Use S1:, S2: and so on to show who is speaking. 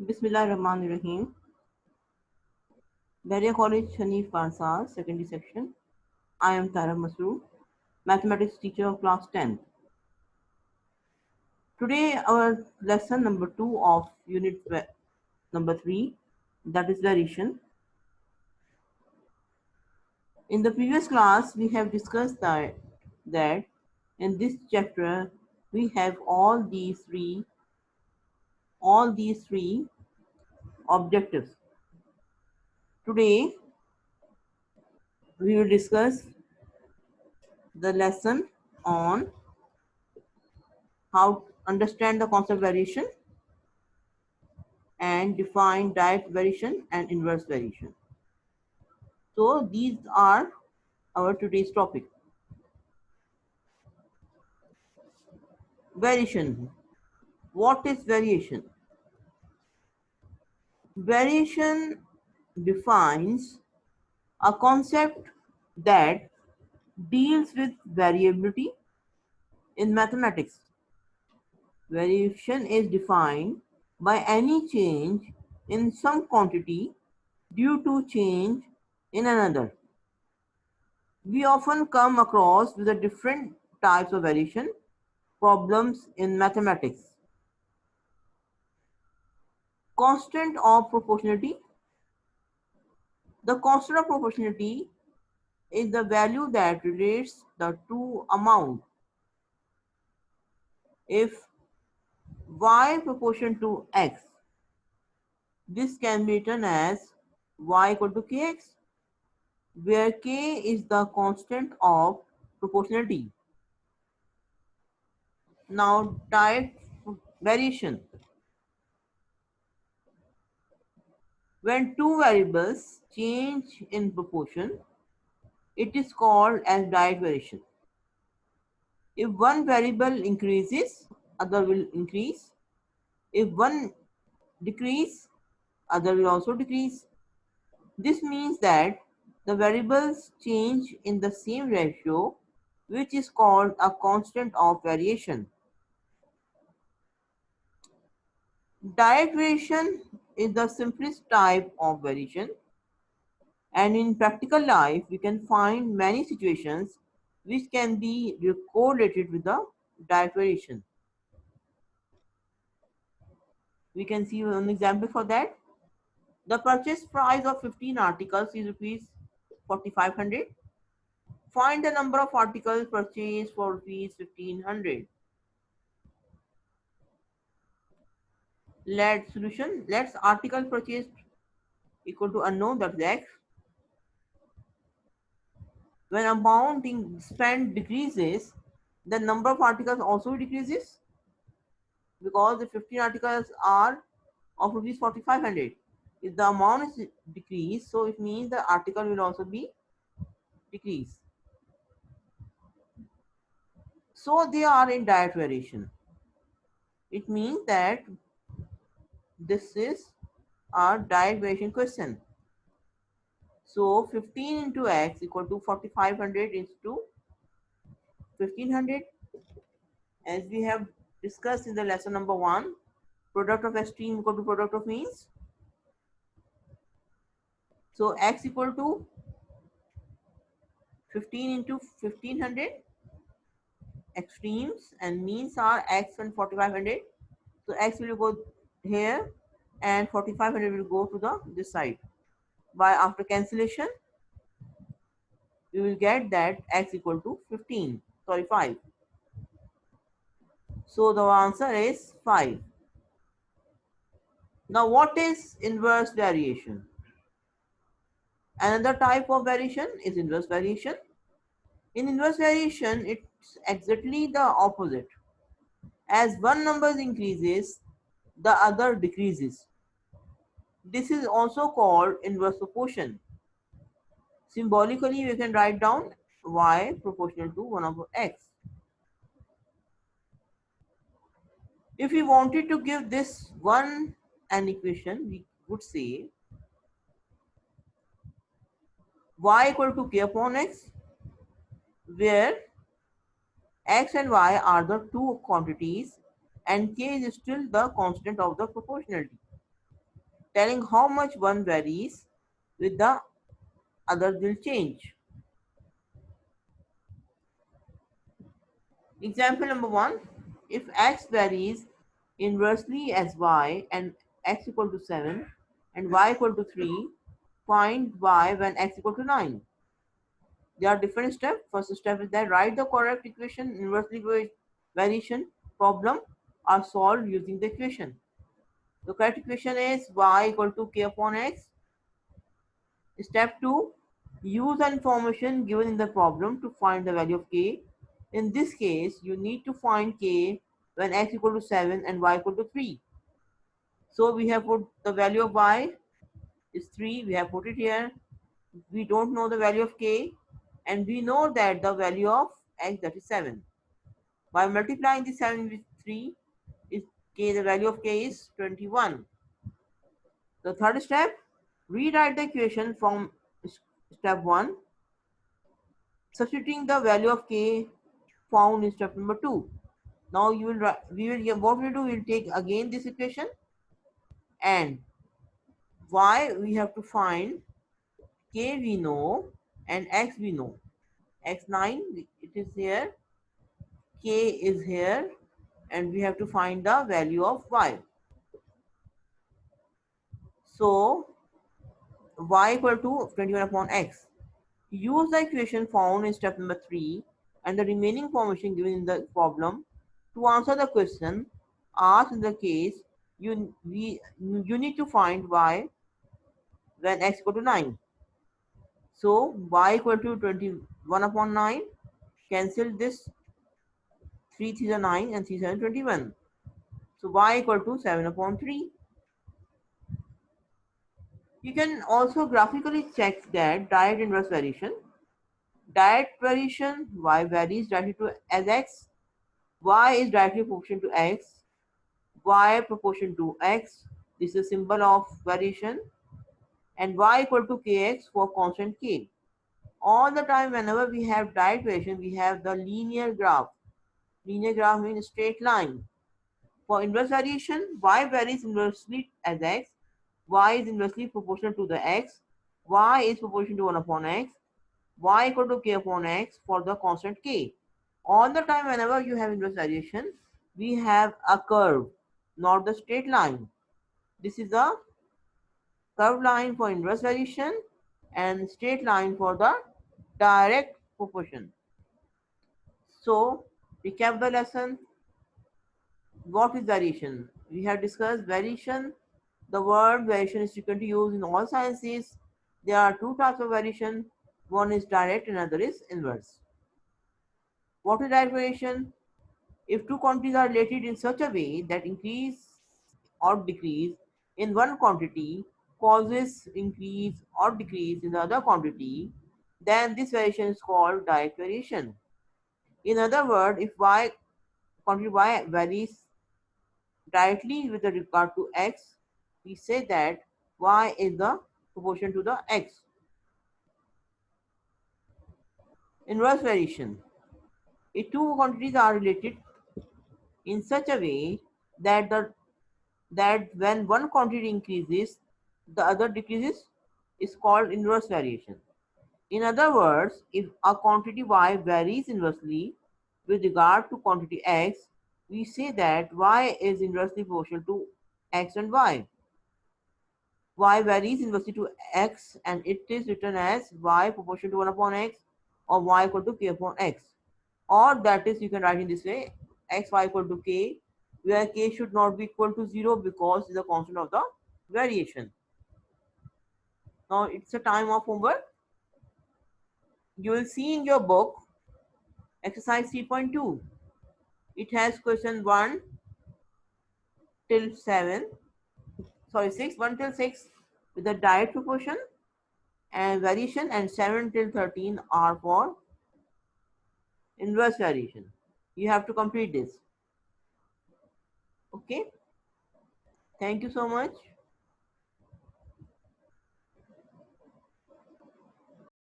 S1: Bismillahirrahmanirrahim. Beria College, Hanif Kansar, secondary section. I am Tara Masroor, mathematics teacher of class 10. Today our lesson number 2 of unit number 3, that is variation. In the previous class we have discussed that in this chapter we have all these three objectives. Today we will discuss the lesson on how to understand the concept of variation and define direct variation and inverse variation. So these are our today's topic. Variation. What is variation? Variation defines a concept that deals with variability in mathematics. Variation is defined by any change in some quantity due to change in another. We often come across with the different types of variation problems in mathematics. Constant of proportionality. The constant of proportionality is the value that relates the two amounts. If y proportion to x, this can be written as y equal to kx, where k is the constant of proportionality. Now direct variation. When two variables change in proportion, it is called as direct variation. If one variable increases, other will increase. If one decrease, other will also decrease. This means that the variables change in the same ratio, which is called a constant of variation. Direct variation is the simplest type of variation, and in practical life we can find many situations which can be correlated with the direct variation. We can see one example for that. The purchase price of 15 articles is rupees 4500. Find the number of articles purchased for rupees 1500. Let solution. Let's article purchased equal to unknown, that's x. When amount spent decreases, the number of articles also decreases, because the 15 articles are of rupees 4500. If the amount is decreased, so it means the article will also be decreased. So they are in direct variation. It means that this is a direct variation question. So 15 into x equal to 4500 into 1500. As we have discussed in the lesson number 1, product of extreme equal to product of means. So x equal to 15 into 1500. Extremes and means are x and 4500. So x will go here and 4500 will go to this side. By after cancellation, we will get that x equal to 5. So the answer is 5. Now what is inverse variation? Another type of variation is inverse variation. In inverse variation, it's exactly the opposite. As one number increases, the other decreases. This is also called inverse proportion. Symbolically, we can write down y proportional to 1 over x. If we wanted to give this one an equation, we would say y equal to k upon x, where x and y are the two quantities and k is still the constant of the proportionality. telling how much one varies with the other will change. Example number 1. If x varies inversely as y and x equal to 7 and y equal to 3, find y when x equal to 9. There are different steps. First step is that write the correct equation. Inversely variation problem are solved using the equation. The correct equation is y equal to k upon x. Step 2. Use the information given in the problem to find the value of k. In this case, you need to find k when x equal to 7 and y equal to 3. So we have put the value of y is 3. We have put it here. We don't know the value of k, and we know that the value of x, that is 7. By multiplying the 7 with 3, is k, the value of k is 21. The third step, rewrite the equation from step 1, substituting the value of k found in step number 2. Now what we'll do, we'll take again this equation, and y we have to find, k we know, and x we know. X9, it is here, k is here, and we have to find the value of y. So y equal to 21 upon x. Use the equation found in step number 3 and the remaining information given in the problem to answer the question asked in the case you need to find y when x equal to 9. So y equal to 21 upon 9, cancel this, 3 3 is 9 and 3 7 21. So y equal to 7 upon 3. You can also graphically check that direct inverse variation. Direct variation, y varies directly to as x, y is directly proportional to x, y proportion to x, this is a symbol of variation, and y equal to kx for constant k. All the time whenever we have direct variation, we have the linear graph. Linear graph means straight line. For inverse variation, y varies inversely as x, y is inversely proportional to the x, y is proportional to 1 upon x, y equal to k upon x for the constant k. All the time whenever you have inverse variation, we have a curve, not the straight line. This is a curved line for inverse variation and straight line for the direct proportion. So recap the lesson. What is variation? We have discussed variation. The word variation is frequently used in all sciences. There are two types of variation. One is direct and another is inverse. What is direct variation? If two quantities are related in such a way that increase or decrease in one quantity causes increase or decrease in the other quantity, then this variation is called direct variation. In other words, if quantity y varies directly with regard to x, we say that y is the proportion to the x. Inverse variation. If two quantities are related in such a way that when one quantity increases, the other decreases, is called inverse variation. In other words, if a quantity y varies inversely with regard to quantity x, we say that y is inversely proportional to x and y. Y varies inversely to x and it is written as y proportional to 1 upon x or y equal to k upon x. Or that is, you can write in this way, x y equal to k, where k should not be equal to 0 because it is a constant of the variation. Now it's a time of homework. You will see in your book exercise 3.2. It has question 1 till 7, sorry 6, 1 till 6 with the direct proportion and variation, and 7 till 13 are for inverse variation. You have to complete this. Okay. Thank you so much.